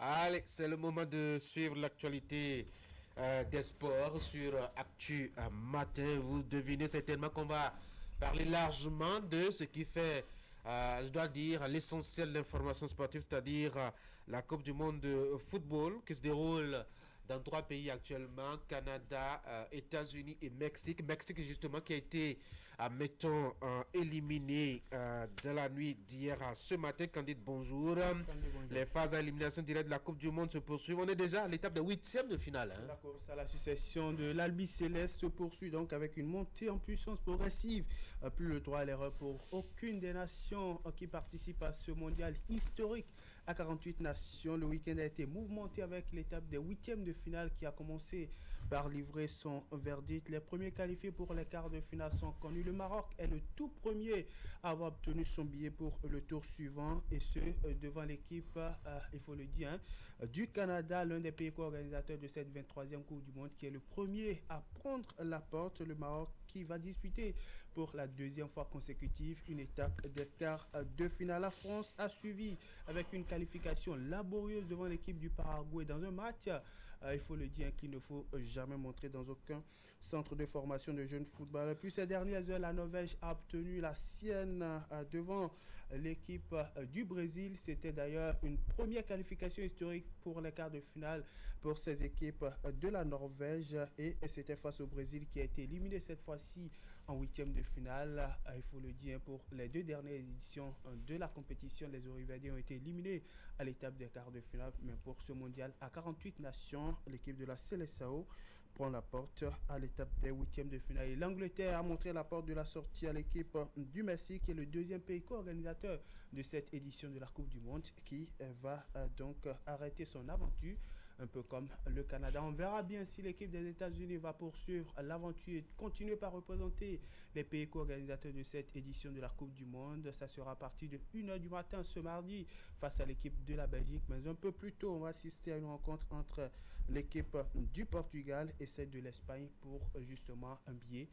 Allez, c'est le moment de suivre l'actualité des sports sur Actu Matin. Vous devinez certainement qu'on va parler largement de ce qui fait, je dois dire, l'essentiel de l'information sportive, c'est-à-dire la Coupe du Monde de football qui se déroule dans trois pays actuellement, Canada, États-Unis et Mexique. Mexique justement qui a été, mettons, éliminé dans la nuit d'hier à ce matin. Candide, bonjour. Sandy, bonjour. Les phases à élimination directe de la Coupe du Monde se poursuivent. On est déjà à l'étape de huitième de finale. La course à la succession de l'Albi Céleste se poursuit donc avec une montée en puissance progressive. Plus le droit à l'erreur pour aucune des nations qui participent à ce mondial historique. À 48 nations, le week-end a été mouvementé avec l'étape des huitièmes de finale qui a commencé par livrer son verdict. Les premiers qualifiés pour les quarts de finale sont connus. Le Maroc est le tout premier à avoir obtenu son billet pour le tour suivant et ce devant l'équipe, il faut le dire, du Canada, l'un des pays co-organisateurs de cette 23e Coupe du Monde qui est le premier à prendre la porte. Le Maroc qui va disputer pour la deuxième fois consécutive une étape des quarts de finale. La France a suivi avec une qualification laborieuse devant l'équipe du Paraguay dans un match, il faut le dire, qu'il ne faut jamais montrer dans aucun centre de formation de jeunes footballeurs. Puis ces dernières heures, la Norvège a obtenu la sienne devant l'équipe du Brésil. C'était d'ailleurs une première qualification historique pour les quarts de finale pour ces équipes de la Norvège et c'était face au Brésil qui a été éliminé cette fois-ci en huitième de finale. Il faut le dire, pour les deux dernières éditions de la compétition, les Oriverdiens ont été éliminés à l'étape des quarts de finale, mais pour ce mondial à 48 nations, l'équipe de la Seleção prend la porte à l'étape des huitièmes de finale. Et l'Angleterre a montré la porte de la sortie à l'équipe du Mexique, qui est le deuxième pays co-organisateur de cette édition de la Coupe du Monde, qui va donc arrêter son aventure, un peu comme le Canada. On verra bien si l'équipe des États-Unis va poursuivre l'aventure et continuer par représenter les pays co-organisateurs de cette édition de la Coupe du Monde. Ça sera à partir de 1h du matin ce mardi face à l'équipe de la Belgique. Mais un peu plus tôt, on va assister à une rencontre entre l'équipe du Portugal et celle de l'Espagne pour justement un billet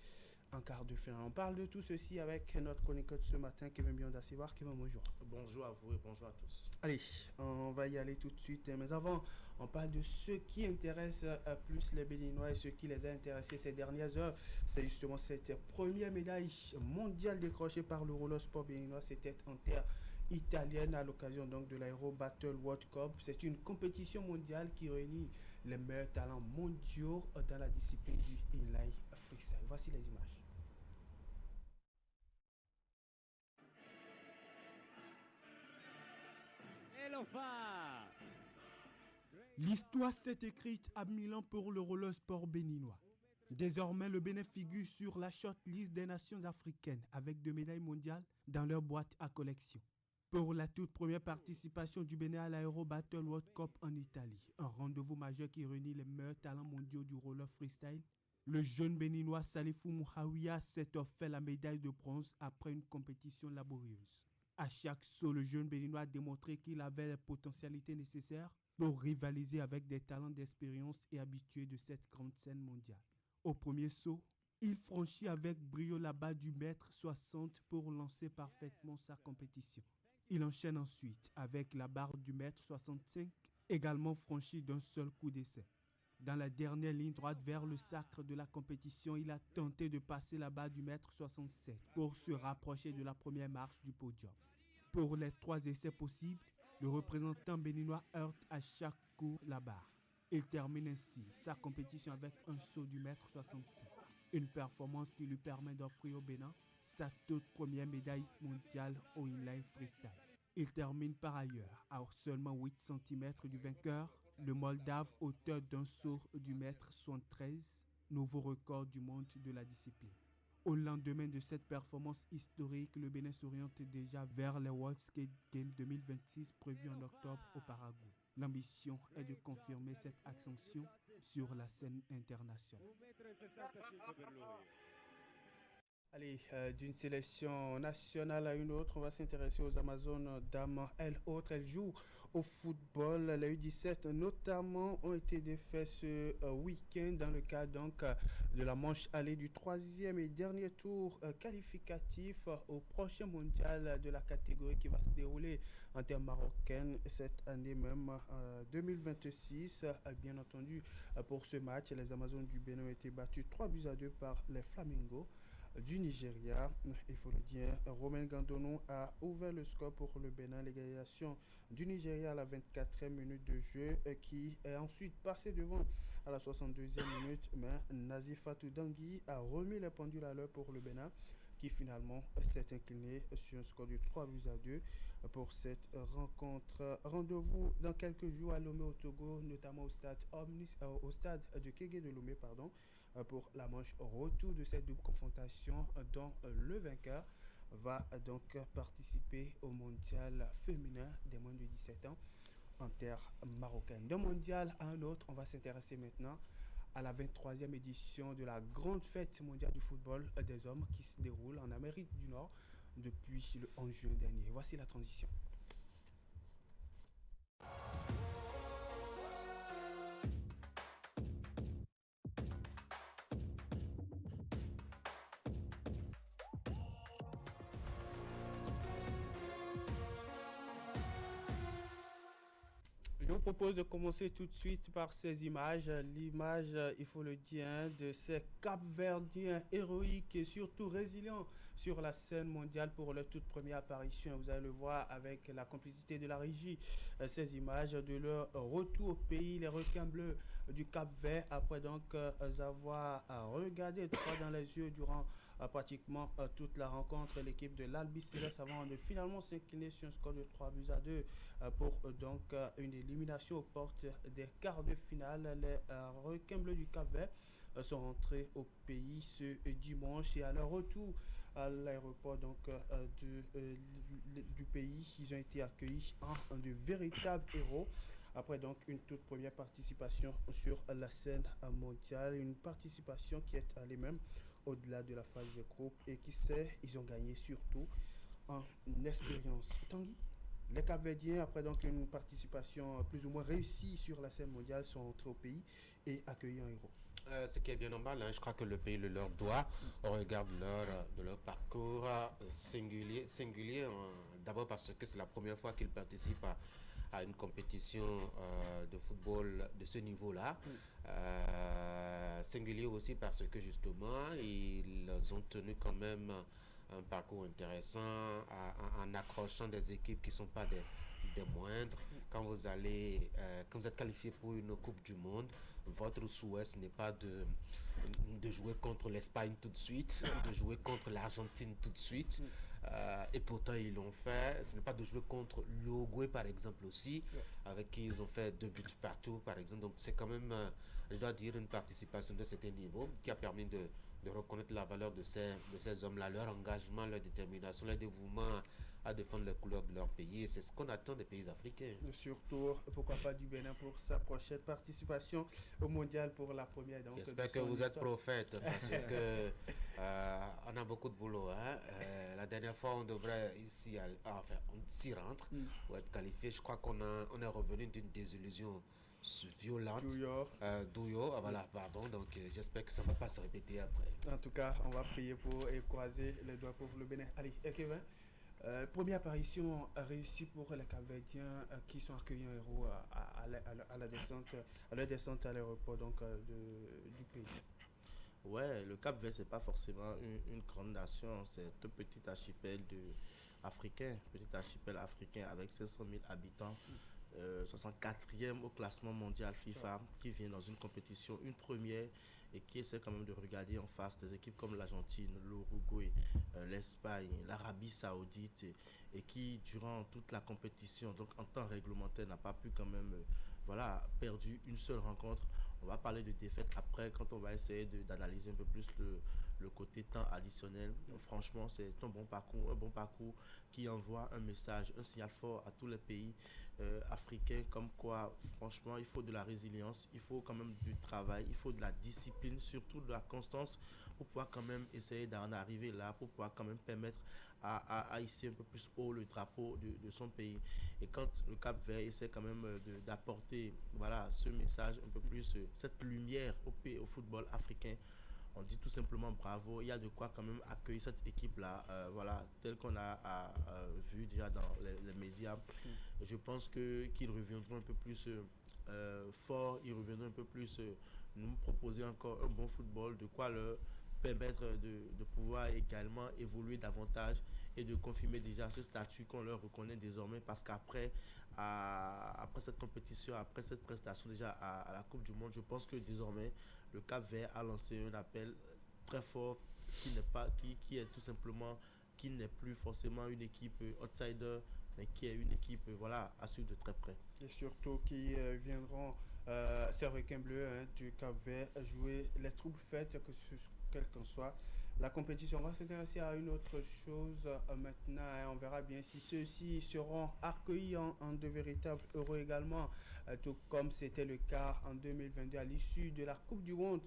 en quart de finale. On parle de tout ceci avec notre chroniqueur de ce matin, Kevin Biondassivar. Kevin, bonjour. Bonjour à vous et bonjour à tous. Allez, on va y aller tout de suite. Mais avant, on parle de ce qui intéresse plus les Béninois et ce qui les a intéressés ces dernières heures. C'est justement cette première médaille mondiale décrochée par le roller sport béninois. C'était en terre italienne à l'occasion donc de l'Aero Battle World Cup. C'est une compétition mondiale qui réunit les meilleurs talents mondiaux dans la discipline du inline freestyle. Voici les images. L'histoire s'est écrite à Milan pour le roller sport béninois. Désormais, le Bénin figure sur la shortlist des nations africaines avec 2 médailles mondiales dans leur boîte à collection. Pour la toute première participation du Bénin à l'Aero Battle World Cup en Italie, un rendez-vous majeur qui réunit les meilleurs talents mondiaux du roller freestyle, le jeune béninois Salifou Mouhawiya s'est offert la médaille de bronze après une compétition laborieuse. À chaque saut, le jeune béninois a démontré qu'il avait les potentialités nécessaires pour rivaliser avec des talents d'expérience et habitués de cette grande scène mondiale. Au premier saut, il franchit avec brio la barre du mètre 60 pour lancer parfaitement sa compétition. Il enchaîne ensuite avec la barre du mètre 65, également franchie d'un seul coup d'essai. Dans la dernière ligne droite vers le sacre de la compétition, il a tenté de passer la barre du mètre 67 pour se rapprocher de la première marche du podium. Pour les 3 essais possibles, le représentant béninois heurte à chaque coup la barre. Il termine ainsi sa compétition avec un saut du mètre 65. Une performance qui lui permet d'offrir au Bénin sa toute première médaille mondiale au inline freestyle. Il termine par ailleurs à seulement 8 cm du vainqueur, le Moldave, auteur d'un saut du mètre 73, nouveau record du monde de la discipline. Au lendemain de cette performance historique, le Bénin s'oriente déjà vers les World Skate Games 2026 prévus en octobre au Paraguay. L'ambition est de confirmer cette ascension sur la scène internationale. Allez, d'une sélection nationale à une autre, on va s'intéresser aux Amazones dames. Elles jouent au football. Les U17 notamment ont été défaits ce week-end dans le cadre donc de la manche allée du troisième et dernier tour qualificatif au prochain mondial de la catégorie qui va se dérouler en termes marocains cette année même 2026. Bien entendu, pour ce match, les Amazones du Bénin ont été battus 3-2 par les Flamingos du Nigeria. Il faut le dire, Romain Gandonou a ouvert le score pour le Bénin. L'égalisation du Nigeria à la 24e minute de jeu qui est ensuite passé devant à la 62e minute. Mais Nazifatou Dangui a remis les pendules à l'heure pour le Bénin qui finalement s'est incliné sur un score de 3-2 pour cette rencontre. Rendez-vous dans quelques jours à Lomé au Togo, notamment au stade de Kégué de Lomé, pour la manche retour de cette double confrontation dont le vainqueur va donc participer au mondial féminin des moins de 17 ans en terre marocaine. D'un mondial à un autre, on va s'intéresser maintenant à la 23e édition de la grande fête mondiale du football des hommes qui se déroule en Amérique du Nord depuis le 11 juin dernier. Voici la transition. Je vous propose de commencer tout de suite par ces images. L'image, il faut le dire, de ces Cap-Verdiens héroïques et surtout résilients sur la scène mondiale pour leur toute première apparition. Vous allez le voir avec la complicité de la régie. Ces images de leur retour au pays, les requins bleus du Cap-Vert, après donc avoir regardé droit dans les yeux durant pratiquement toute la rencontre. L'équipe de l'Albi Céleste avant de finalement s'incliner sur un score de 3-2 pour donc une élimination aux portes des quarts de finale. Les requins bleus du Cap-Vert sont rentrés au pays ce dimanche et à leur retour à l'aéroport donc du pays, ils ont été accueillis en de véritables héros. Après donc une toute première participation sur la scène mondiale, une participation qui est allée même au-delà de la phase de groupe et qui sait, ils ont gagné surtout en expérience. Tanguy, les Cap-Verdiens, après donc une participation plus ou moins réussie sur la scène mondiale, sont entrés au pays et accueillis en héros. Ce qui est bien normal, hein. Je crois que le pays le leur doit au regard de leur parcours singulier d'abord parce que c'est la première fois qu'ils participent à une compétition de football de ce niveau-là. Singulier aussi parce que justement, ils ont tenu quand même un parcours intéressant en accrochant des équipes qui ne sont pas des moindres. Quand vous êtes qualifié pour une Coupe du Monde, votre souhait ce n'est pas de jouer contre l'Espagne tout de suite, de jouer contre l'Argentine tout de suite. Et pourtant ils l'ont fait. Ce n'est pas de jouer contre l'Uruguay par exemple aussi, avec qui ils ont fait 2 buts partout par exemple. Donc c'est quand même, je dois dire, une participation de certain niveau qui a permis de reconnaître la valeur de ces hommes-là, leur engagement, leur détermination, leur dévouement à défendre les couleurs de leur pays. Et c'est ce qu'on attend des pays africains. Et surtout, pourquoi pas du Bénin pour sa prochaine participation au mondial pour la première. Donc, j'espère que vous êtes prophète parce que on a beaucoup de boulot. Hein? La dernière fois, on devrait on s'y rentre pour être qualifié. Je crois qu'on est revenu d'une désillusion violente. Douillot, voilà, pardon. Donc j'espère que ça ne va pas se répéter après. En tout cas, on va prier pour et croiser les doigts pour le Bénin. Allez, Kevin, première apparition réussie pour les Cap-Verdiens qui sont accueillis en héros à leur descente à l'aéroport donc, du pays. Ouais, le Cap-Vert, c'est pas forcément une grande nation, c'est un petit archipel africain avec 500 000 habitants. 64e au classement mondial FIFA, qui vient dans une compétition, une première, et qui essaie quand même de regarder en face des équipes comme l'Argentine, l'Uruguay, l'Espagne, l'Arabie Saoudite, et qui durant toute la compétition, donc en temps réglementaire, n'a pas pu quand même perdu une seule rencontre. On va parler de défaite après quand on va essayer d'analyser un peu plus le côté temps additionnel. Franchement, c'est un bon parcours qui envoie un message, un signal fort à tous les pays africains, comme quoi franchement il faut de la résilience, il faut quand même du travail, il faut de la discipline, surtout de la constance pour pouvoir quand même essayer d'en arriver là, pour pouvoir quand même permettre à hisser un peu plus haut le drapeau de son pays. Et quand le Cap-Vert essaie quand même d'apporter voilà, ce message un peu plus, cette lumière au football africain, on dit tout simplement bravo. Il y a de quoi quand même accueillir cette équipe-là, voilà, telle qu'on a vu déjà dans les médias. Et je pense qu'ils reviendront un peu plus forts, ils reviendront un peu plus nous proposer encore un bon football, de quoi leur permettre de pouvoir également évoluer davantage et de confirmer déjà ce statut qu'on leur reconnaît désormais parce qu'après après cette compétition, après cette prestation déjà à la Coupe du Monde, je pense que désormais le Cap Vert a lancé un appel très fort qui n'est pas qui est tout simplement qui n'est plus forcément une équipe outsider mais qui est une équipe voilà à suivre de très près. Et surtout qui viendront ces requins bleus du Cap Vert jouer les troubles faites, quel qu'en soit la compétition. On va s'intéresser à une autre chose maintenant. On verra bien si ceux-ci seront accueillis en de véritables euros également, tout comme c'était le cas en 2022 à l'issue de la Coupe du Monde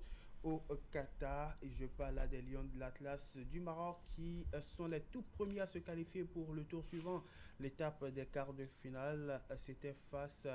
au Qatar. Et je parle là des Lions de l'Atlas du Maroc qui sont les tout premiers à se qualifier pour le tour suivant. L'étape des quarts de finale, c'était face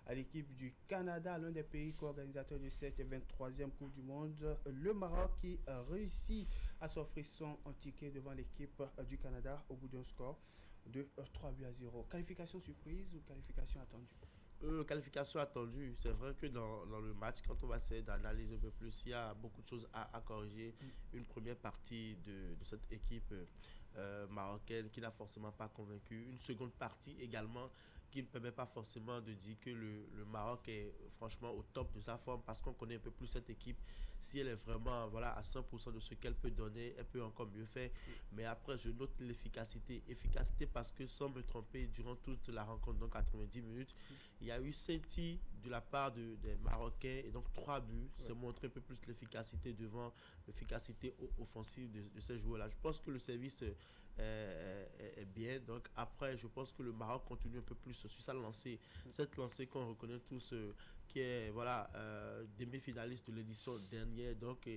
à l'équipe du Canada, l'un des pays co-organisateurs de cette 23e Coupe du Monde. Le Maroc qui a réussi à s'offrir son ticket devant l'équipe du Canada au bout d'un score de 3-0. Qualification surprise ou qualification attendue? Qualification attendue. C'est vrai que dans le match, quand on va essayer d'analyser un peu plus, il y a beaucoup de choses à corriger. Une première partie de cette équipe marocaine qui n'a forcément pas convaincu. Une seconde partie également qui ne permet pas forcément de dire que le Maroc est franchement au top de sa forme parce qu'on connaît un peu plus cette équipe. Si elle est vraiment voilà, à 100% de ce qu'elle peut donner, elle peut encore mieux faire. Mais après, je note l'efficacité. Efficacité parce que sans me tromper, durant toute la rencontre, donc 90 minutes, il y a eu 5 tirs de la part des Marocains et donc 3 buts. C'est montrer un peu plus l'efficacité devant l'efficacité offensive de ces joueurs-là. Je pense que le service est bien. Donc après, je pense que le Maroc continue un peu plus sur sa lancée. Cette lancée qu'on reconnaît tous, qui est voilà, demi-finaliste de l'édition dernière. Donc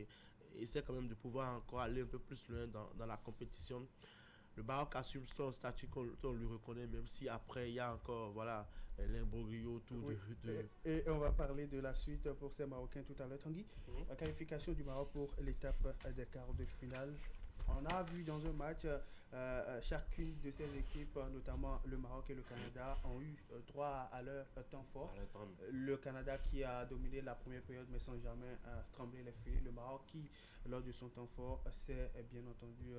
essaie quand même de pouvoir encore aller un peu plus loin dans la compétition. Le Maroc assume son statut qu'on lui reconnaît, même si après il y a encore voilà, l'imbroglio autour Et on va parler de la suite pour ces Marocains tout à l'heure. Tanguy, la qualification du Maroc pour l'étape des quarts de finale. On a vu dans un match, chacune de ces équipes, notamment le Maroc et le Canada, ont eu droit à leur temps fort. Le Canada qui a dominé la première période mais sans jamais trembler les filets. Le Maroc qui, lors de son temps fort, s'est bien entendu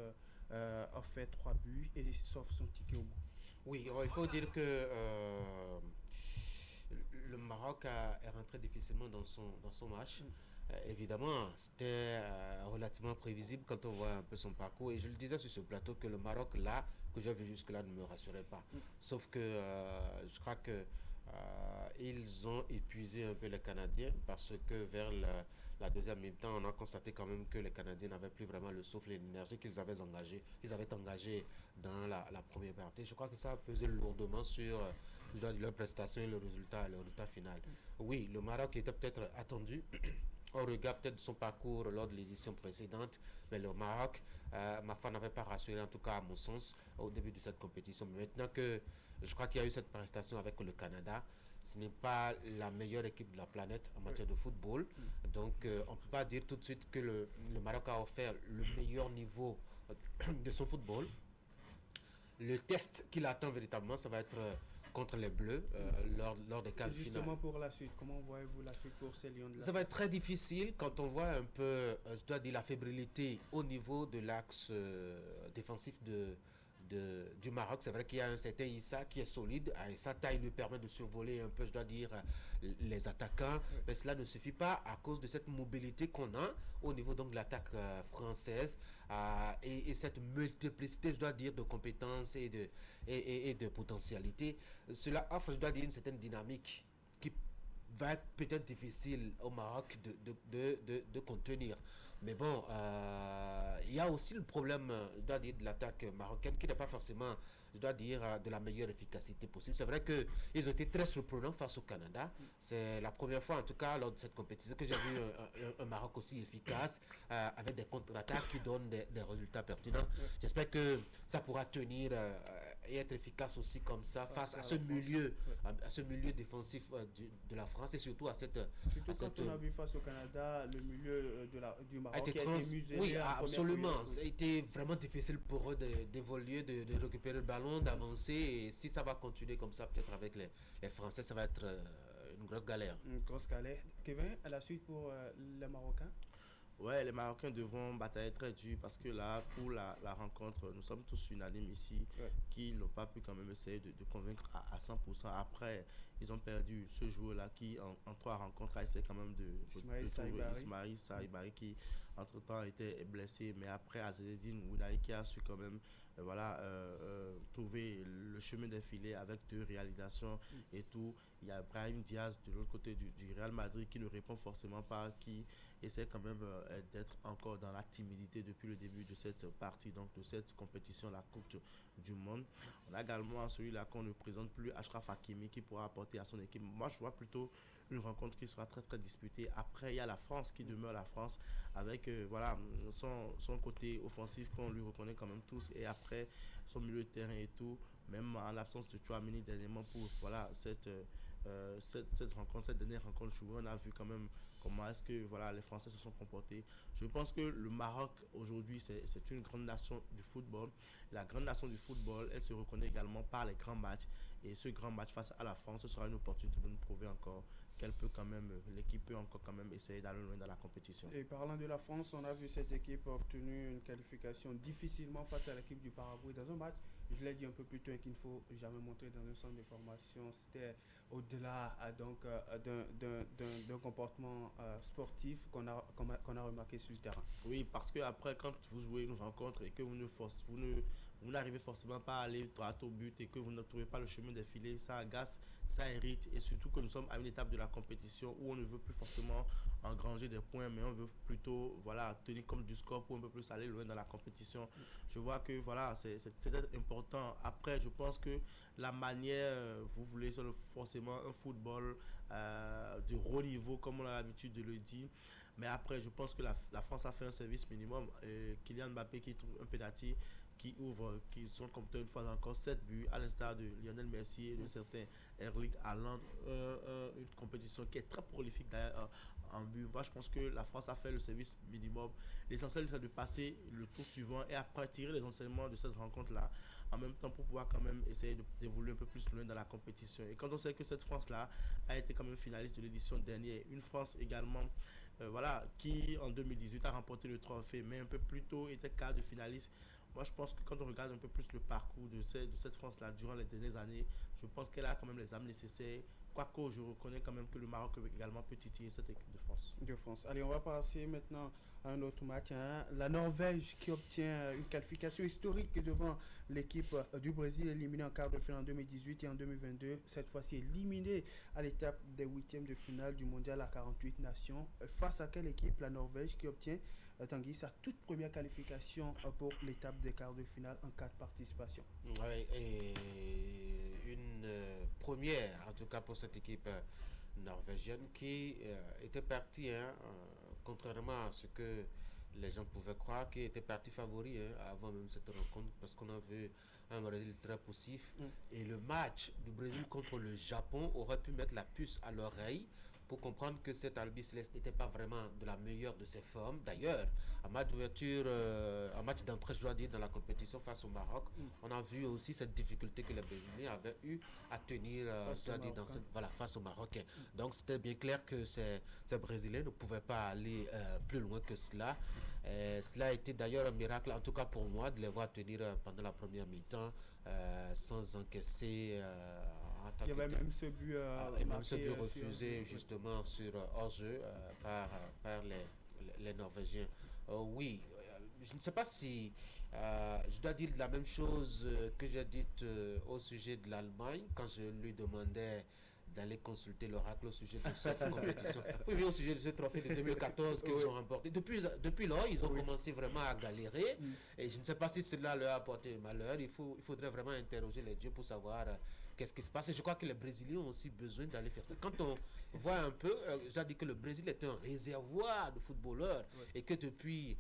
a fait 3 buts et sauf son ticket au bout. Oui, il faut dire que le Maroc est rentré difficilement dans son match. Évidemment, c'était relativement prévisible quand on voit un peu son parcours. Et je le disais sur ce plateau que le Maroc, là, que j'avais jusque-là, ne me rassurait pas. Sauf que je crois que ils ont épuisé un peu les Canadiens parce que vers la deuxième mi-temps, on a constaté quand même que les Canadiens n'avaient plus vraiment le souffle et l'énergie qu'ils avaient engagé dans la première partie. Je crois que ça a pesé lourdement sur leur prestation et le résultat final. Oui, le Maroc était peut-être attendu. On regarde peut-être son parcours lors de l'édition précédente, mais le Maroc, ma foi, n'avait pas rassuré, en tout cas à mon sens, au début de cette compétition. Mais maintenant que je crois qu'il y a eu cette prestation avec le Canada, ce n'est pas la meilleure équipe de la planète en matière de football. Donc, on ne peut pas dire tout de suite que le Maroc a offert le meilleur niveau de son football. Le test qu'il attend véritablement, ça va être contre les Bleus lors des quarts de finale. Justement pour la suite, comment voyez-vous la suite pour ces Lions de la... Ça va être très difficile quand on voit un peu, je dois dire, la fébrilité au niveau de l'axe défensif du Maroc. C'est vrai qu'il y a un certain Issa qui est solide, et sa taille lui permet de survoler un peu, je dois dire, les attaquants, mais cela ne suffit pas à cause de cette mobilité qu'on a au niveau donc de l'attaque française et cette multiplicité, je dois dire, de compétences et de potentialités. Cela offre, je dois dire, une certaine dynamique qui va être peut-être difficile au Maroc de contenir. Mais bon, il y a aussi le problème, je dois dire, de l'attaque marocaine qui n'est pas forcément, je dois dire, de la meilleure efficacité possible. C'est vrai qu'ils ont été très surprenants face au Canada. C'est la première fois, en tout cas, lors de cette compétition, que j'ai vu un Maroc aussi efficace, avec des contre-attaques qui donnent des résultats pertinents. J'espère que ça pourra tenir et être efficace aussi comme ça face à ce milieu, à ce milieu défensif de la France et surtout à cette... Surtout quand on a vu face au Canada, le milieu du Maroc a été muselé. Oui, absolument. Ça a été vraiment difficile pour eux d'évoluer, de récupérer le ballon, d'avancer. Et si ça va continuer comme ça, peut-être avec les Français, ça va être une grosse galère. Une grosse galère. Kevin, à la suite pour les Marocains? Ouais, les Marocains devront batailler très dur parce que là, pour la rencontre, nous sommes tous unanimes ici qui n'ont pas pu quand même essayer de convaincre à 100%. Après, ils ont perdu ce joueur-là qui, en 3 rencontres, a essayé quand même de trouver Ismaïl Saïbari qui, entre-temps, était blessé. Mais après, Azzedine Ounaï qui a su quand même trouver le chemin défilé avec 2 réalisations et tout. Il y a Brahim Diaz de l'autre côté du Real Madrid qui ne répond forcément pas, qui essaie quand même d'être encore dans la timidité depuis le début de cette partie, donc de cette compétition, la Coupe du Monde. On a également celui-là qu'on ne présente plus, Achraf Hakimi, qui pourra apporter à son équipe. Moi, je vois plutôt une rencontre qui sera très très disputée. Après, il y a la France qui demeure la France avec son côté offensif qu'on lui reconnaît quand même tous, et après son milieu de terrain et tout, même en l'absence de Tchouaméni dernièrement pour cette rencontre, cette dernière rencontre jouée, on a vu quand même comment est-ce que les Français se sont comportés. Je pense que le Maroc aujourd'hui c'est une grande nation du football. La grande nation du football, elle se reconnaît également par les grands matchs, et ce grand match face à la France, ce sera une opportunité de nous prouver encore qu'elle peut quand même, l'équipe peut encore quand même essayer d'aller loin dans la compétition. Et parlant de la France, on a vu cette équipe obtenir une qualification difficilement face à l'équipe du Paraguay dans un match. Je l'ai dit un peu plus tôt, qu'il ne faut jamais montrer dans un centre de formation. C'était au-delà d'un comportement sportif qu'on a remarqué sur le terrain. Oui, parce que après, quand vous jouez une rencontre et que vous n'arrivez forcément pas à aller droit au but et que vous ne trouvez pas le chemin défilé, ça agace, ça irrite, et surtout que nous sommes à une étape de la compétition où on ne veut plus forcément engranger des points, mais on veut plutôt tenir comme du score pour un peu plus aller loin dans la compétition. Je vois que c'est important. Après, je pense que la manière, vous voulez forcément un football de haut niveau, comme on a l'habitude de le dire. Mais après, je pense que la France a fait un service minimum. Kylian Mbappé qui trouve un penalty qui sont comptés une fois encore 7 buts, à l'instar de Lionel Messi et de certains Erling Haaland. Une compétition qui est très prolifique d'ailleurs en but. Moi, je pense que la France a fait le service minimum. L'essentiel, c'est de passer le tour suivant et après tirer les enseignements de cette rencontre-là, en même temps pour pouvoir quand même essayer d'évoluer un peu plus loin dans la compétition. Et quand on sait que cette France-là a été quand même finaliste de l'édition dernière, une France également qui en 2018 a remporté le trophée, mais un peu plus tôt était quart de finaliste. Moi, je pense que quand on regarde un peu plus le parcours de cette France-là durant les dernières années, je pense qu'elle a quand même les âmes nécessaires. Quoique, je reconnais quand même que le Maroc également peut titiller cette équipe de France. Allez, on va passer maintenant à un autre match. La Norvège qui obtient une qualification historique devant l'équipe du Brésil, éliminée en quart de finale en 2018 et en 2022. Cette fois-ci éliminée à l'étape des 8e de finale du mondial à 48 nations. Face à quelle équipe? La Norvège qui obtient Tanguy, sa toute première qualification pour l'étape des quarts de finale en 4 participations. Oui, et une première, en tout cas pour cette équipe norvégienne qui était partie, contrairement à ce que les gens pouvaient croire, qui était partie favori avant même cette rencontre, parce qu'on a vu un Brésil très poussif. Et le match du Brésil contre le Japon aurait pu mettre la puce à l'oreille pour comprendre que cette Albi Céleste n'était pas vraiment de la meilleure de ses formes. D'ailleurs, en match d'ouverture, en match d'entrée, je dois dire, dans la compétition face au Maroc, on a vu aussi cette difficulté que les Brésiliens avaient eu à tenir face aux Marocains. Donc c'était bien clair que ces Brésiliens ne pouvaient pas aller plus loin que cela. Cela a été d'ailleurs un miracle, en tout cas pour moi, de les voir tenir pendant la première mi-temps sans encaisser. Il y avait même ce but, refusé justement sur hors-jeu par les Norvégiens. Oui, je ne sais pas si je dois dire la même chose que j'ai dit au sujet de l'Allemagne quand je lui demandais d'aller consulter l'oracle au sujet de cette compétition. Oui, au sujet de ce trophée de 2014 qu'ils ont remporté. Depuis lors, ils ont commencé vraiment à galérer. Et je ne sais pas si cela leur a apporté malheur. Il faudrait vraiment interroger les dieux pour savoir qu'est-ce qui se passe. Et je crois que les Brésiliens ont aussi besoin d'aller faire ça. Quand on voit un peu, j'ai dit que le Brésil est un réservoir de footballeurs et que depuis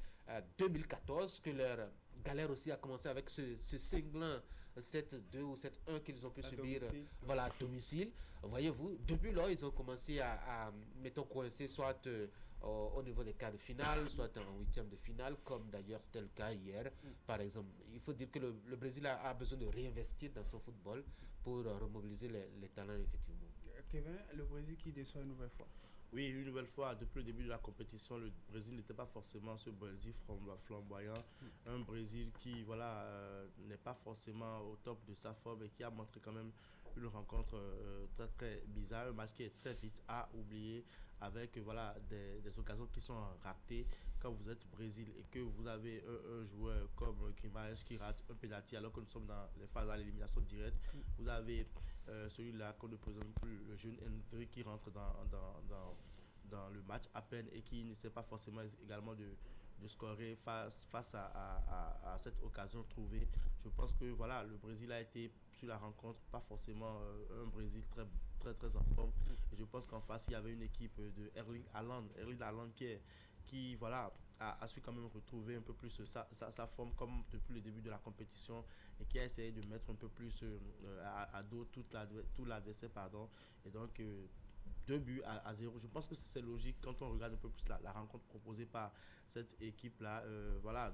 2014, que leur galère aussi a commencé avec ce cinglant 7-2 ou 7-1 qu'ils ont pu subir à domicile. Voyez-vous, depuis là, ils ont commencé à mettons, coincer soit au niveau des quarts de finale, soit en huitième de finale, comme d'ailleurs c'était le cas hier. Par exemple, il faut dire que le Brésil a besoin de réinvestir dans son football pour remobiliser les talents, effectivement. Kevin, le Brésil qui déçoit une nouvelle fois. Oui, une nouvelle fois, depuis le début de la compétition, le Brésil n'était pas forcément ce Brésil flamboyant. Un Brésil qui n'est pas forcément au top de sa forme et qui a montré quand même une rencontre très très bizarre. Un match qui est très vite à oublier avec des occasions qui sont ratées. Quand vous êtes Brésil et que vous avez un joueur comme Guimaraes qui rate un penalty alors que nous sommes dans les phases à l'élimination directe, vous avez celui-là qu'on ne présente plus, le jeune Hendrick qui rentre dans le match à peine et qui ne sait pas forcément également de scorer face à cette occasion trouvée. Je pense que le Brésil a été sur la rencontre pas forcément un Brésil très très très en forme et je pense qu'en face il y avait une équipe de Erling Haaland qui a su quand même retrouver un peu plus sa forme comme depuis le début de la compétition et qui a essayé de mettre un peu plus à dos tout l'adversaire et donc 2 buts à 0. Je pense que c'est logique quand on regarde un peu plus la rencontre proposée par cette équipe-là.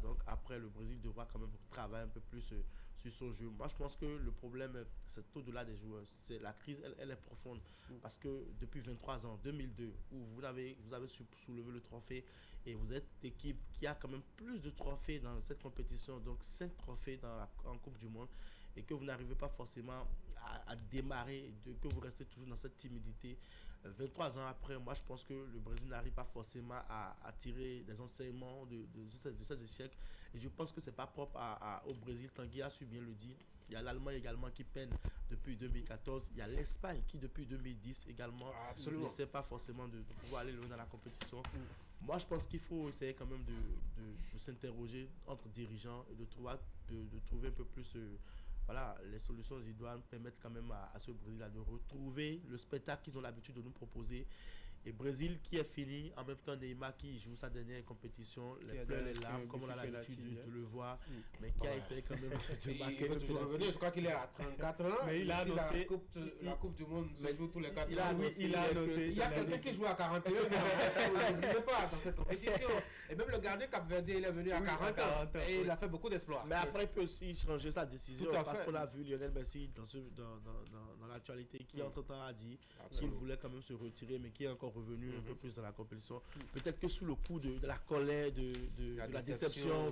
Donc après, le Brésil devra quand même travailler un peu plus sur son jeu. Moi, je pense que le problème, c'est au-delà des joueurs. C'est la crise, elle est profonde. Parce que depuis 23 ans, 2002, où vous avez soulevé le trophée et vous êtes l'équipe qui a quand même plus de trophées dans cette compétition, donc 5 trophées en Coupe du Monde, et que vous n'arrivez pas forcément à démarrer, que vous restez toujours dans cette timidité. 23 ans après, moi je pense que le Brésil n'arrive pas forcément à tirer des enseignements de ces échecs. Et je pense que ce n'est pas propre au Brésil. Tanguy a su bien le dire. Il y a l'Allemagne également qui peine depuis 2014. Il y a l'Espagne qui depuis 2010 également ne sait pas forcément de pouvoir aller loin dans la compétition. Moi je pense qu'il faut essayer quand même de s'interroger entre dirigeants et de trouver un peu plus... les solutions idoines permettent quand même à ce Brésil de retrouver le spectacle qu'ils ont l'habitude de nous proposer. Et Brésil qui est fini, en même temps Neymar qui joue sa dernière compétition, les pleurs, les larmes, comme on a l'habitude de le voir, mais qui a essayé quand même de marquer. Il veut toujours revenir, je crois qu'il est à 34 ans. Mais il a annoncé la coupe du Monde se joue tous les 4 ans. Il a annoncé. Il y a quelqu'un qui joue à 41 ans, vous n'oubliez pas dans cette compétition. Et même le gardien capverdien, il est venu à 40 ans et il a fait beaucoup d'exploits. Mais après, il peut aussi changer sa décision parce qu'on a vu Lionel Messi dans l'actualité qui entre-temps a dit qu'il voulait quand même se retirer, mais qui est encore revenu un peu plus dans la compétition. Peut-être que sous le coup de la colère, de la déception,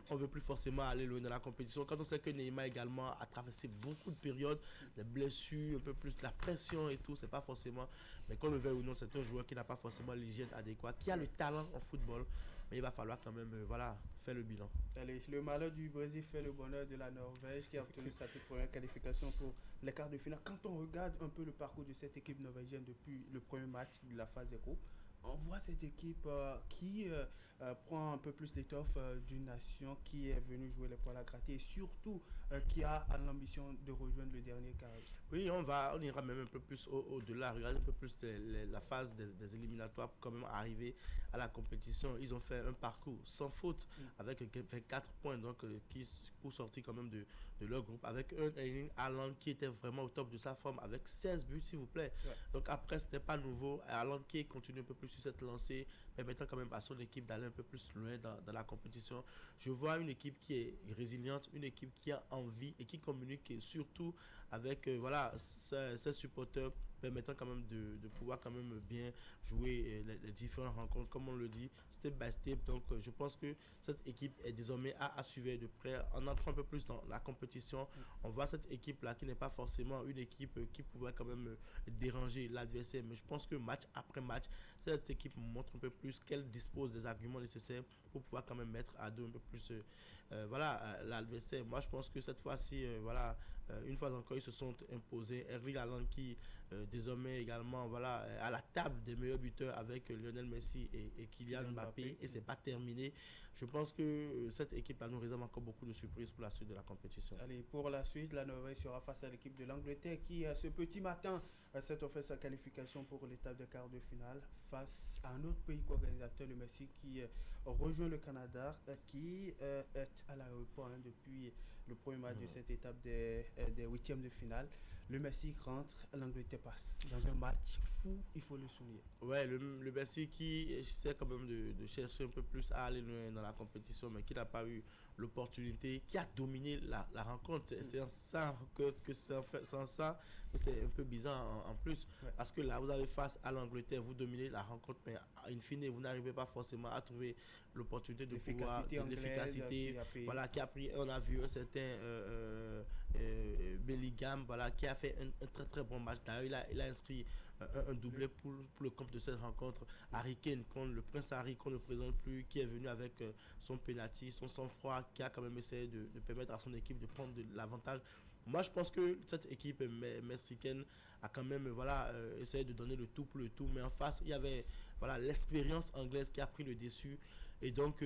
on ne veut plus forcément aller loin dans la compétition. Quand on sait que Neymar également a traversé beaucoup de périodes, des blessures, un peu plus de la pression et tout, c'est pas forcément, mais qu'on le veuille ou non, c'est un joueur qui n'a pas forcément l'hygiène adéquate, qui a le talent en football, mais il va falloir quand même faire le bilan. Allez, le malheur du Brésil fait le bonheur de la Norvège qui a obtenu sa toute première qualification pour les quarts de finale. Quand on regarde un peu le parcours de cette équipe norvégienne depuis le premier match de la phase des groupes, on voit cette équipe qui prend un peu plus l'étoffe d'une nation qui est venue jouer les poils à gratter et surtout qui a l'ambition de rejoindre le dernier carré. Oui, on ira même un peu plus au-delà, regarder un peu plus la phase des éliminatoires pour quand même arriver à la compétition. Ils ont fait un parcours sans faute avec 4 points donc, pour sortir quand même de leur groupe avec un Erling Haaland qui était vraiment au top de sa forme avec 16 buts s'il vous plaît. Ouais. Donc après, c'était pas nouveau. Haaland qui continue un peu plus sur cette lancée, permettant quand même à son équipe d'aller un peu plus loin dans la compétition. Je vois une équipe qui est résiliente, une équipe qui a envie et qui communique et surtout avec ses supporters, permettant quand même de pouvoir quand même bien jouer les différentes rencontres, comme on le dit, step by step. Donc je pense que cette équipe est désormais à suivre de près. En entrant un peu plus dans la compétition, on voit cette équipe-là qui n'est pas forcément une équipe qui pouvait quand même déranger l'adversaire. Mais je pense que match après match, cette équipe montre un peu plus qu'elle dispose des arguments nécessaires pour pouvoir quand même mettre à dos un peu plus l'adversaire. Moi, je pense que cette fois-ci, une fois encore, ils se sont imposés. Erling Haaland qui, désormais également, à la table des meilleurs buteurs avec Lionel Messi et Kylian Mbappé. Et c'est pas terminé. Je pense que cette équipe-là nous réserve encore beaucoup de surprises pour la suite de la compétition. Allez, pour la suite, la Norvège sera face à l'équipe de l'Angleterre qui, ce petit matin, s'est offert sa qualification pour l'étape de quart de finale face à un autre pays co-organisateur, le Mexique, qui rejoint le Canada, qui est à l'aéroport depuis le premier match de cette étape des huitièmes de finale. Le Mexique rentre, l'Angleterre passe dans un match fou, il faut le souligner. Ouais, le Mexique qui essaie quand même de chercher un peu plus à aller loin dans la compétition, mais qui n'a pas eu l'opportunité, qui a dominé la rencontre. C'est en ça que c'est en ça que c'est un peu bizarre en plus. Ouais. Parce que là, vous avez face à l'Angleterre, vous dominez la rencontre, mais in fine, vous n'arrivez pas forcément à trouver l'opportunité de pouvoir... L'efficacité, qui a pris... On a vu un certain Bellingham, qui a fait un très très bon match. D'ailleurs, il a inscrit un doublé pour le compte de cette rencontre. Harry Kane, le prince Harry, qu'on ne présente plus, qui est venu avec son penalty, son sang-froid, qui a quand même essayé de permettre à son équipe de prendre de l'avantage. Moi, je pense que cette équipe mexicaine a quand même essayé de donner le tout pour le tout. Mais en face, il y avait l'expérience anglaise qui a pris le dessus. Et donc,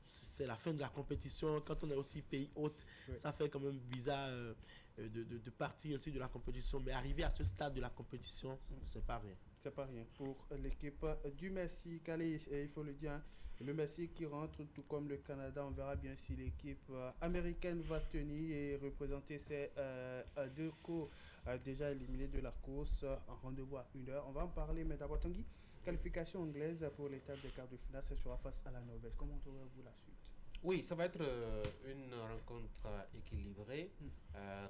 c'est la fin de la compétition. Quand on est aussi pays hôte, ça fait quand même bizarre de partir ainsi de la compétition. Mais arriver à ce stade de la compétition, c'est pas rien. C'est pas rien pour l'équipe du Mexique. Allez, il faut le dire, le Mexique qui rentre, tout comme le Canada. On verra bien si l'équipe américaine va tenir et représenter ces deux co déjà éliminés de la course. En rendez-vous à 1h. On va en parler, mais d'abord, Tanguy, qualification anglaise pour l'étape de quart de finale, ça sera face à la Norvège. Comment trouvez-vous la suite? Oui, ça va être une rencontre équilibrée.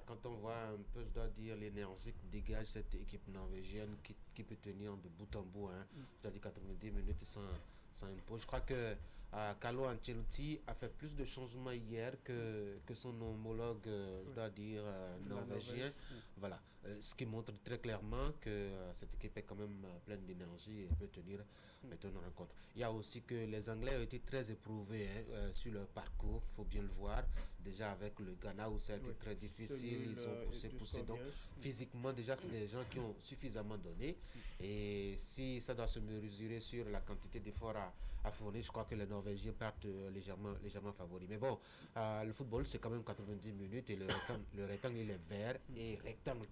Quand on voit un peu, je dois dire, l'énergie que dégage cette équipe norvégienne qui peut tenir de bout en bout, je dois dire 90 minutes sans impôt. Je crois que Carlo Ancelotti a fait plus de changements hier que son homologue, je dois dire, norvégien. Voilà, ce qui montre très clairement que cette équipe est quand même pleine d'énergie et peut tenir une rencontre. Il y a aussi que les Anglais ont été très éprouvés sur leur parcours, il faut bien le voir. Déjà avec le Ghana où ça a été très difficile, ils ont poussé. Donc physiquement déjà c'est des gens qui ont suffisamment donné. Et si ça doit se mesurer sur la quantité d'efforts à fournir, je crois que les Norvégiens partent légèrement favoris. Mais bon, le football c'est quand même 90 minutes et le rectangle il est vert et rectangle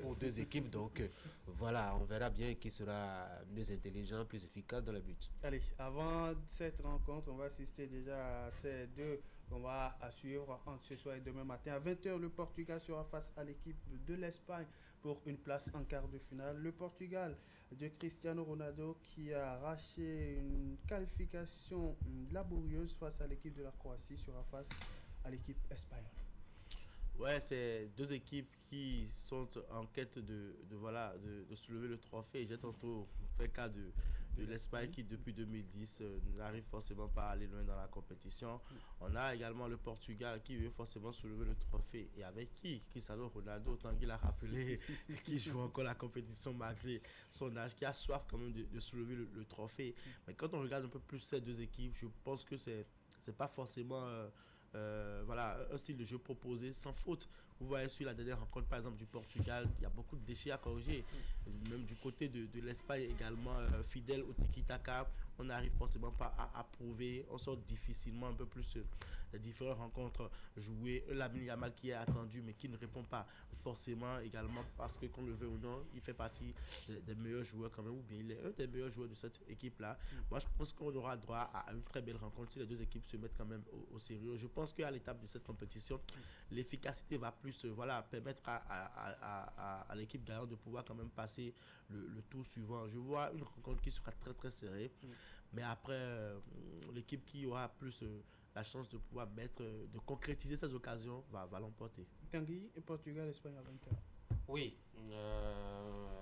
pour deux équipes. Donc voilà, on verra bien qui sera mieux intelligent, plus efficace dans le but. Allez, avant cette rencontre, on va assister déjà à ces deux qu'on va suivre entre ce soir et demain matin. À 20h, le Portugal sera face à l'équipe de l'Espagne pour une place en quart de finale. Le Portugal de Cristiano Ronaldo qui a arraché une qualification laborieuse face à l'équipe de la Croatie sera face à l'équipe espagnole. Ouais, c'est deux équipes qui sont en quête de soulever le trophée. J'ai tantôt fait cas de l'Espagne qui, depuis 2010, n'arrive forcément pas à aller loin dans la compétition. On a également le Portugal qui veut forcément soulever le trophée. Et avec qui Cristiano Ronaldo, tant qu'il a rappelé, qui joue encore la compétition malgré son âge, qui a soif quand même de soulever le trophée. Mais quand on regarde un peu plus ces deux équipes, je pense que c'est pas forcément... un style de jeu proposé sans faute. Vous voyez sur la dernière rencontre par exemple du Portugal, il y a beaucoup de déchets à corriger. Même du côté de l'Espagne également, fidèle au tiki-taka, on n'arrive forcément pas à prouver, on sort difficilement un peu plus des différentes rencontres jouées. Lamine Yamal qui est attendu mais qui ne répond pas forcément également parce que qu'on le veut ou non, il fait partie des meilleurs joueurs quand même, ou bien il est un des meilleurs joueurs de cette équipe-là. Moi je pense qu'on aura droit à une très belle rencontre si les deux équipes se mettent quand même au sérieux. Je pense qu'à l'étape de cette compétition, l'efficacité va plus permettre à l'équipe gagnante de pouvoir quand même passer le tour suivant. Je vois une rencontre qui sera très très serrée, mais après l'équipe qui aura plus la chance de pouvoir de concrétiser ces occasions va l'emporter. Tanguy et Portugal, Espagne à 20h. Oui,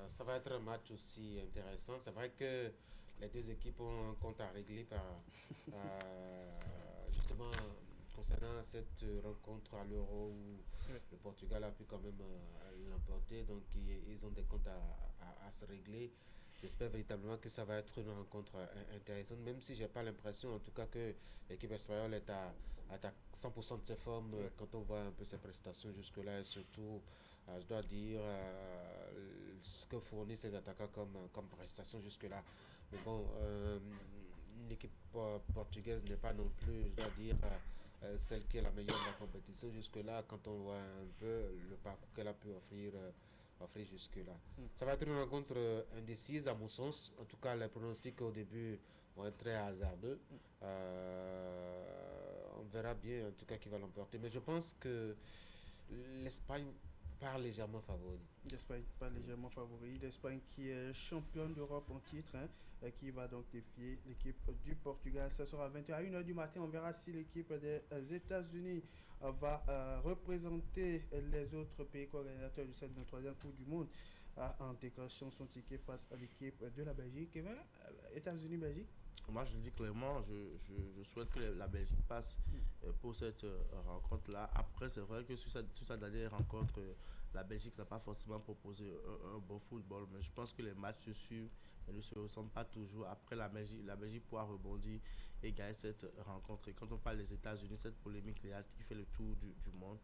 ça va être un match aussi intéressant. C'est vrai que les deux équipes ont un compte à régler justement concernant cette rencontre à l'Euro où le Portugal a pu quand même l'emporter. Donc ils ont des comptes à se régler. j'espère véritablement que ça va être une rencontre intéressante, même si j'ai pas l'impression, en tout cas, que l'équipe espagnole est à 100% de ses formes quand on voit un peu ses prestations jusque-là, et surtout, je dois dire, ce que fournissent ces attaquants comme prestations jusque-là. Mais bon, l'équipe portugaise n'est pas non plus, je dois dire, celle qui est la meilleure de la compétition jusque-là, quand on voit un peu le parcours qu'elle a pu offrir jusque-là. Ça va être une rencontre indécise à mon sens. En tout cas, les pronostics au début vont être très hasardeux. On verra bien en tout cas qui va l'emporter. Mais je pense que l'Espagne part légèrement favori. L'Espagne pas légèrement favori. L'Espagne qui est championne d'Europe en titre, qui va donc défier l'équipe du Portugal. Ça sera à 21h du matin. On verra si l'équipe des États-Unis va représenter les autres pays co-organisateurs de cette 23e Coupe du Monde en décrochant son ticket face à l'équipe de la Belgique. États-Unis-Belgique. Moi, je le dis clairement, je souhaite que la Belgique passe pour cette rencontre-là. Après, c'est vrai que sur sa dernière rencontre, la Belgique n'a pas forcément proposé un bon football, mais je pense que les matchs se suivent et ne se ressemblent pas toujours. Après, la Belgique pourra rebondir et gagner cette rencontre. Et quand on parle des États-Unis, cette polémique qui fait le tour du monde,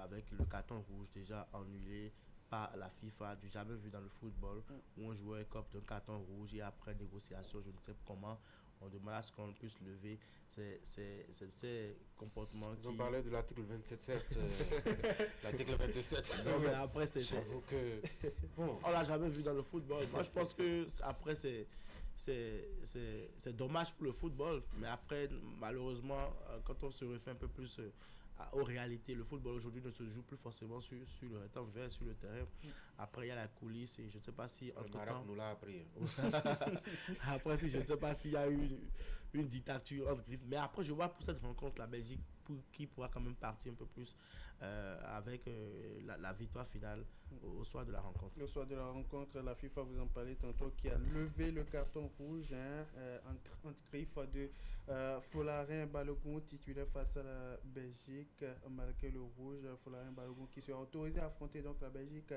avec le carton rouge déjà annulé par la FIFA, du jamais vu dans le football, où un joueur écope d'un carton rouge et après négociation, je ne sais comment, on demande à ce qu'on puisse lever ces comportements. Ils ont parlé de l'article 27.7. L'article 27. Non, mais après, j'avoue que bon, on l'a jamais vu dans le football. Moi, je pense que après, c'est dommage pour le football. Mais après, malheureusement, quand on se refait un peu plus aux réalités, le football aujourd'hui ne se joue plus forcément sur le rectangle, sur le terrain. Après, il y a la coulisse et je ne sais pas si entre-temps nous l'a appris. Après, si je ne sais pas s'il y a eu une dictature entre griffes. Mais après, je vois pour cette rencontre, la Belgique qui pourra quand même partir un peu plus avec la victoire finale au soir de la rencontre. Au soir de la rencontre, la FIFA, vous en parlez tantôt, qui a levé le carton rouge entre griffes de Folarin Balogun, titulaire face à la Belgique, marqué le rouge. Folarin Balogun qui sera autorisé à affronter donc la Belgique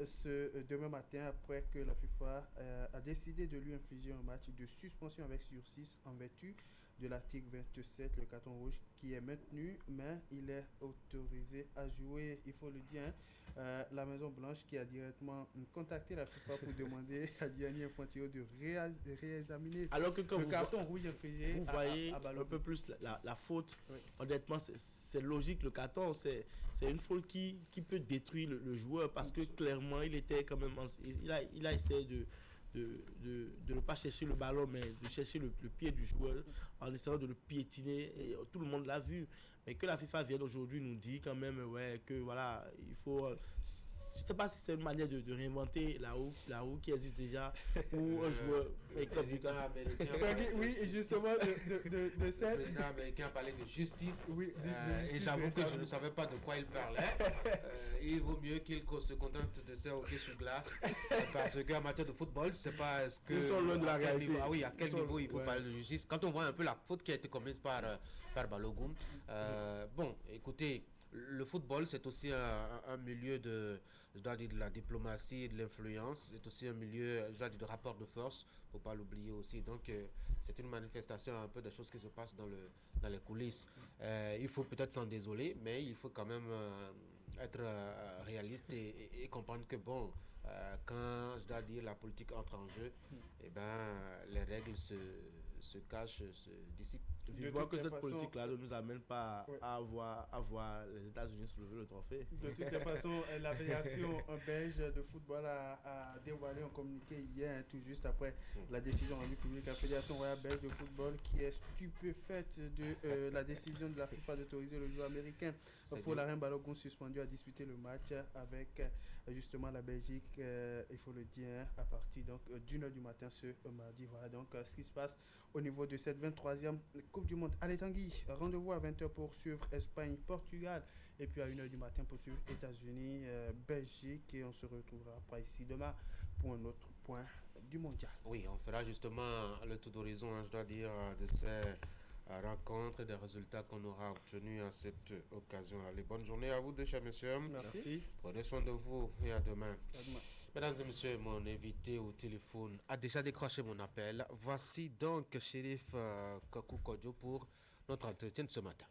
ce demain matin après que la FIFA a décidé de lui infliger un match de suspension avec sursis en vertu de l'article 27, le carton rouge qui est maintenu, mais il est autorisé à jouer, il faut le dire. La Maison Blanche qui a directement contacté la FIFA pour demander à Gianni Infantino de réexaminer alors que le carton rouge infligé. Vous voyez un peu plus la faute. Oui. Honnêtement, c'est logique. Le carton, c'est une faute qui peut détruire le joueur parce que clairement, il était quand même... Il a essayé de ne pas chercher le ballon, mais de chercher le pied du joueur en essayant de le piétiner. Et tout le monde l'a vu. Mais que la FIFA vienne aujourd'hui nous dire quand même que voilà, il faut... je ne sais pas si c'est une manière de réinventer la roue qui existe déjà pour un joueur oui, justement de cette... Le président américain parlait de justice, oui, et j'avoue que je ne savais pas de quoi il parlait. Il vaut mieux qu'il se contente de ces hockey sur glace, parce qu'en matière de football, je ne sais pas est-ce que... Ils sont loin de la réalité. À quel niveau il faut parler de justice. Quand on voit un peu la faute qui a été commise par Balogun, bon, écoutez, le football, c'est aussi un milieu de la diplomatie, de l'influence. C'est aussi un milieu, de rapport de force, il ne faut pas l'oublier aussi. Donc, c'est une manifestation un peu des choses qui se passent dans les coulisses. Il faut peut-être s'en désoler, mais il faut quand même être réaliste et comprendre que, bon, quand, la politique entre en jeu, eh ben, les règles se cachent, se dissipent. Vivement que cette politique-là ne nous amène pas à voir les États-Unis soulever le trophée. De toutes les façons, la Fédération belge de football a dévoilé un communiqué hier, tout juste après la décision rendue publique. La Fédération royale belge de football qui est stupéfaite de la décision de la FIFA d'autoriser le joueur américain Folarin Balogun suspendu à disputer le match avec justement la Belgique, il faut le dire, à partir donc d'1h du matin ce mardi. Voilà donc ce qui se passe au niveau de cette 23e Coupe du Monde. Allez Tanguy, rendez-vous à 20h pour suivre Espagne-Portugal et puis à 1h du matin pour suivre États-Unis, Belgique, et on se retrouvera après ici demain pour un autre point du mondial. Oui, on fera justement le tour d'horizon, je dois dire, de ces rencontres et des résultats qu'on aura obtenus à cette occasion. Allez, bonne journée à vous deux, chers messieurs. Merci. Prenez soin de vous et à demain. À demain. Mesdames et messieurs, mon invité au téléphone a déjà décroché mon appel. Voici donc Chérif Kakou Kodjo pour notre entretien de ce matin.